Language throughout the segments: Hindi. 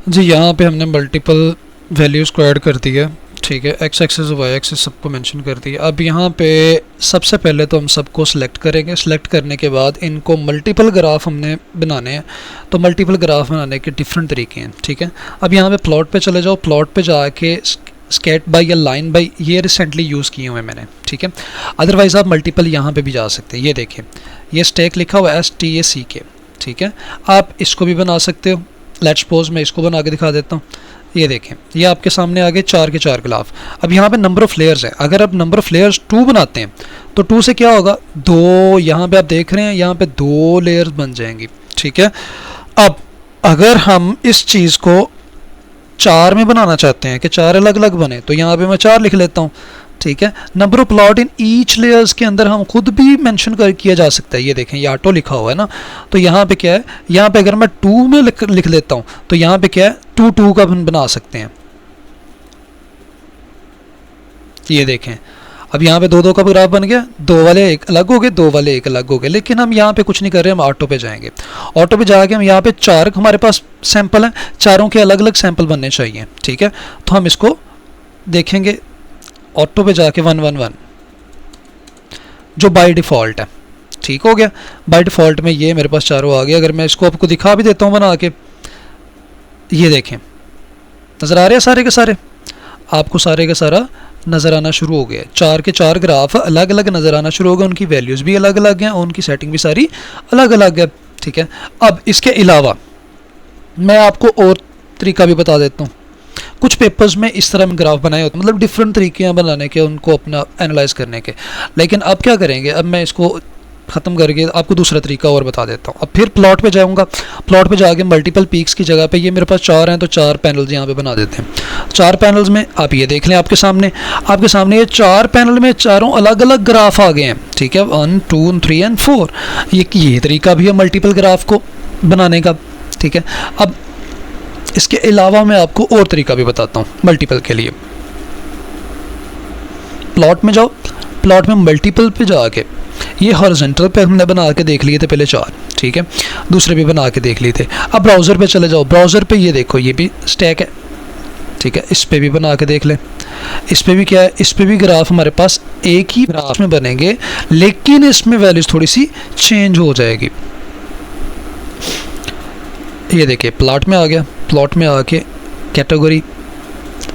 जी यहाँ पे हमने मल्टीपल वैल्यूज़ को ऐड कर दिया, ठीक है, एक्स एक्सिस वाई एक्सिस सबको मेंशन कर दिया। अब यहाँ पे सबसे पहले तो हम सबको सिलेक्ट करेंगे। सिलेक्ट करने के बाद इनको मल्टीपल ग्राफ हमने बनाने हैं, तो मल्टीपल ग्राफ बनाने के डिफरेंट तरीके हैं, ठीक है। अब यहाँ पे प्लॉट पे चले जाओ, प्लॉट पे जाके स्केट बाई या लाइन बाई ये रिसेंटली यूज़ किए हुए मैंने, ठीक है। अदरवाइज़ आप मल्टीपल यहाँ पे भी जा सकते हैं। ये देखें, ये स्टैक लिखा हुआ है STACK, ठीक है। आप इसको भी बना सकते हो। लेट्स सपोज मैं इसको बना के दिखा देता हूँ। ये देखें, ये आपके सामने आ गए 4 के 4 ग्राफ। अब यहाँ पे नंबर ऑफ़ लेयर्स है। अगर आप नंबर ऑफ़ लेयर्स 2 बनाते हैं तो 2 से क्या होगा, 2 यहाँ पे आप देख रहे हैं, यहाँ पे 2 लेयर्स बन जाएंगी, ठीक है। अब अगर हम इस चीज़ को 4 में बनाना चाहते हैं कि 4 अलग अलग बने, तो यहाँ पे मैं 4 लिख लेता हूँ, ठीक है। Number of plot in each layers के अंदर हम खुद भी मेंशन कर किया जा सकता है। ये देखें, ये ऑटो लिखा हुआ है ना, तो यहाँ पे क्या है, यहाँ पे अगर मैं 2 में लिख लेता हूँ तो यहाँ पे क्या है, 2 2 का बना सकते हैं। ये देखें, अब यहाँ पे 2 2 का ग्राफ बन गया, 2 वाले एक अलग हो गए, 2 वाले एक अलग हो गए। लेकिन हम यहाँ पे कुछ नहीं कर रहे, हम ऑटो पे जाएंगे। ऑटो पे जाके हम यहाँ पे 4 हमारे पास सैंपल हैं, चारों के अलग अलग सैंपल बनने चाहिए, ठीक है। तो हम इसको देखेंगे ऑटो पे जाके 1 1 1 जो बाय डिफ़ॉल्ट है, ठीक हो गया। बाय डिफ़ॉल्ट में ये मेरे पास चारों आ गए। अगर मैं इसको आपको दिखा भी देता हूँ बना के, ये देखें, नज़र आ रहे हैं सारे के सारे, आपको सारे का सारा नज़र आना शुरू हो गया। 4 के 4 ग्राफ अलग अलग नज़र आना शुरू हो गए, उनकी वैल्यूज़ भी अलग अलग हैं, उनकी सेटिंग भी सारी अलग अलग है, ठीक है। अब इसके अलावा मैं आपको और तरीका भी बता देता हूँ। कुछ पेपर्स में इस तरह ग्राफ बनाए होते हैं, मतलब डिफरेंट तरीके हैं बनाने के, उनको अपना एनालाइज करने के। लेकिन अब क्या करेंगे, अब मैं इसको ख़त्म करके आपको दूसरा तरीका और बता देता हूँ। अब फिर प्लॉट पे जाऊँगा, प्लॉट पे जाके मल्टीपल पीक्स की जगह पे ये मेरे पास 4 हैं, तो 4 पैनल्स यहाँ पे बना देते हैं। 4 पैनल्स में आप ये देख लें, आपके सामने ये 4 पैनल में चारों अलग अलग ग्राफ आ गए हैं, ठीक है, 1 2 3 एंड 4। ये तरीका भी है मल्टीपल ग्राफ को बनाने का, ठीक है। अब इसके अलावा मैं आपको और तरीका भी बताता हूँ मल्टीपल के लिए। प्लॉट में जाओ, प्लॉट में मल्टीपल पे जाके ये हॉरिजॉन्टल पे हमने बना के देख लिए थे पहले 4, ठीक है, दूसरे भी बना के देख लिए थे। अब ब्राउज़र पे चले जाओ, ब्राउज़र पे ये देखो, ये भी स्टैक है, ठीक है, इस पे भी बना के देख लें। इस पे भी क्या है, इस पे भी ग्राफ हमारे पास एक ही ग्राफ में बनेंगे, लेकिन इसमें वैल्यूज थोड़ी सी चेंज हो जाएगी। ये देखिए, प्लॉट में आ गया, प्लॉट में आके कैटेगरी,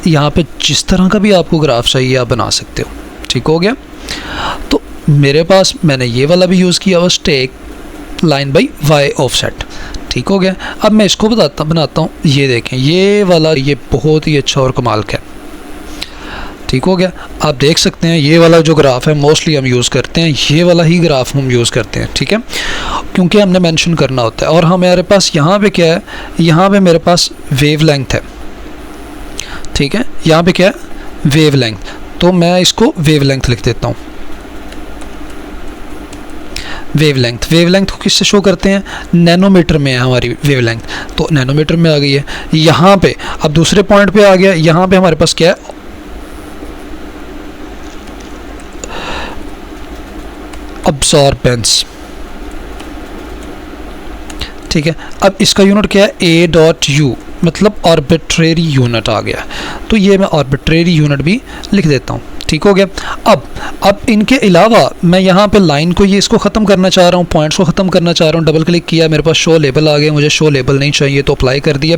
यहाँ पे जिस तरह का भी आपको ग्राफ चाहिए आप बना सकते हो, ठीक हो गया। तो मेरे पास मैंने ये वाला भी यूज़ किया हुआ, stack line by y offset, ठीक हो गया। अब मैं इसको बनाता हूँ। ये देखें, ये वाला ये बहुत ही अच्छा और कमाल का है, ठीक हो गया। आप देख सकते हैं ये वाला जो ग्राफ है मोस्टली हम यूज़ करते हैं, ये वाला ही ग्राफ हम यूज़ करते हैं, ठीक है, क्योंकि हमने मेंशन करना होता है। और हमारे पास यहाँ पे क्या है, यहाँ पे मेरे पास वेव लेंथ है, ठीक है, यहाँ पे क्या है, वेव लेंथ, तो मैं इसको वेव लेंथ लिख देता हूँ। वेव लेंथ को किससे शो करते हैं, नैनोमीटर में है हमारी वेव लेंथ, तो नैनोमीटर में आ गई है। यहाँ पे अब दूसरे पॉइंट पे आ गया, यहाँ पे हमारे पास क्या है, अब्सॉर्बेंस, ठीक है। अब इसका यूनिट क्या है, A.U, मतलब आर्बिट्रेरी यूनिट आ गया, तो ये मैं आर्बिट्रेरी यूनिट भी लिख देता हूँ, ठीक हो गया। अब इनके अलावा मैं यहाँ पे लाइन को, ये इसको ख़त्म करना चाह रहा हूँ, पॉइंट्स को ख़त्म करना चाह रहा हूँ, डबल क्लिक किया, मेरे पास शो लेबल आ गया, मुझे शो लेबल नहीं चाहिए तो अप्लाई कर दिया,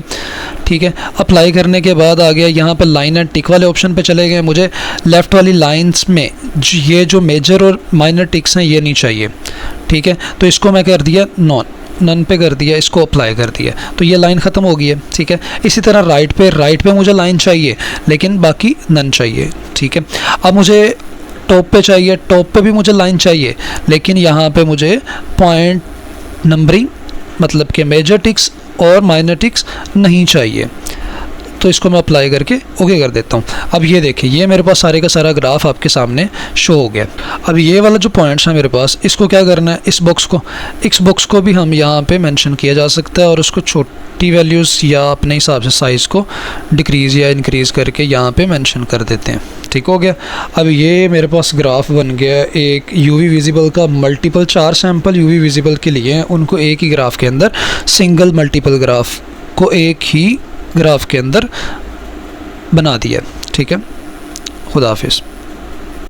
ठीक है। अप्लाई करने के बाद आ गया यहाँ पे लाइन एंड टिक वाले ऑप्शन पे चले गए। मुझे लेफ़्ट वाली लाइन्स में ये जो मेजर और माइनर टिक्स हैं ये नहीं चाहिए, ठीक है, तो इसको मैं कर दिया नन पे कर दिया, इसको अप्लाई कर दिया, तो ये लाइन ख़त्म हो गई है, ठीक है। इसी तरह राइट पे मुझे लाइन चाहिए लेकिन बाकी नन चाहिए, ठीक है। अब मुझे टॉप पे चाहिए, टॉप पे भी मुझे लाइन चाहिए, लेकिन यहाँ पे मुझे पॉइंट नंबरिंग, मतलब कि मेजर टिक्स और माइनर टिक्स नहीं चाहिए, तो इसको मैं अप्लाई करके ओके कर देता हूँ। अब ये देखिए, ये मेरे पास सारे का सारा ग्राफ आपके सामने शो हो गया। अब ये वाला जो पॉइंट्स है मेरे पास, इसको क्या करना है, इस बॉक्स को भी हम यहाँ पे मेंशन किया जा सकता है, और उसको छोटी वैल्यूज़ या अपने हिसाब से साइज़ को डिक्रीज़ या इंक्रीज़ करके यहाँ पे मेंशन कर देते हैं, ठीक हो गया। अब ये मेरे पास ग्राफ बन गया एक UV विजिबल का। मल्टीपल 4 सैंपल UV विजिबल के लिए हैं, उनको एक ही ग्राफ के अंदर, सिंगल मल्टीपल ग्राफ को एक ही ग्राफ के अंदर बना दिया। ठीक है, खुदा हाफिज़।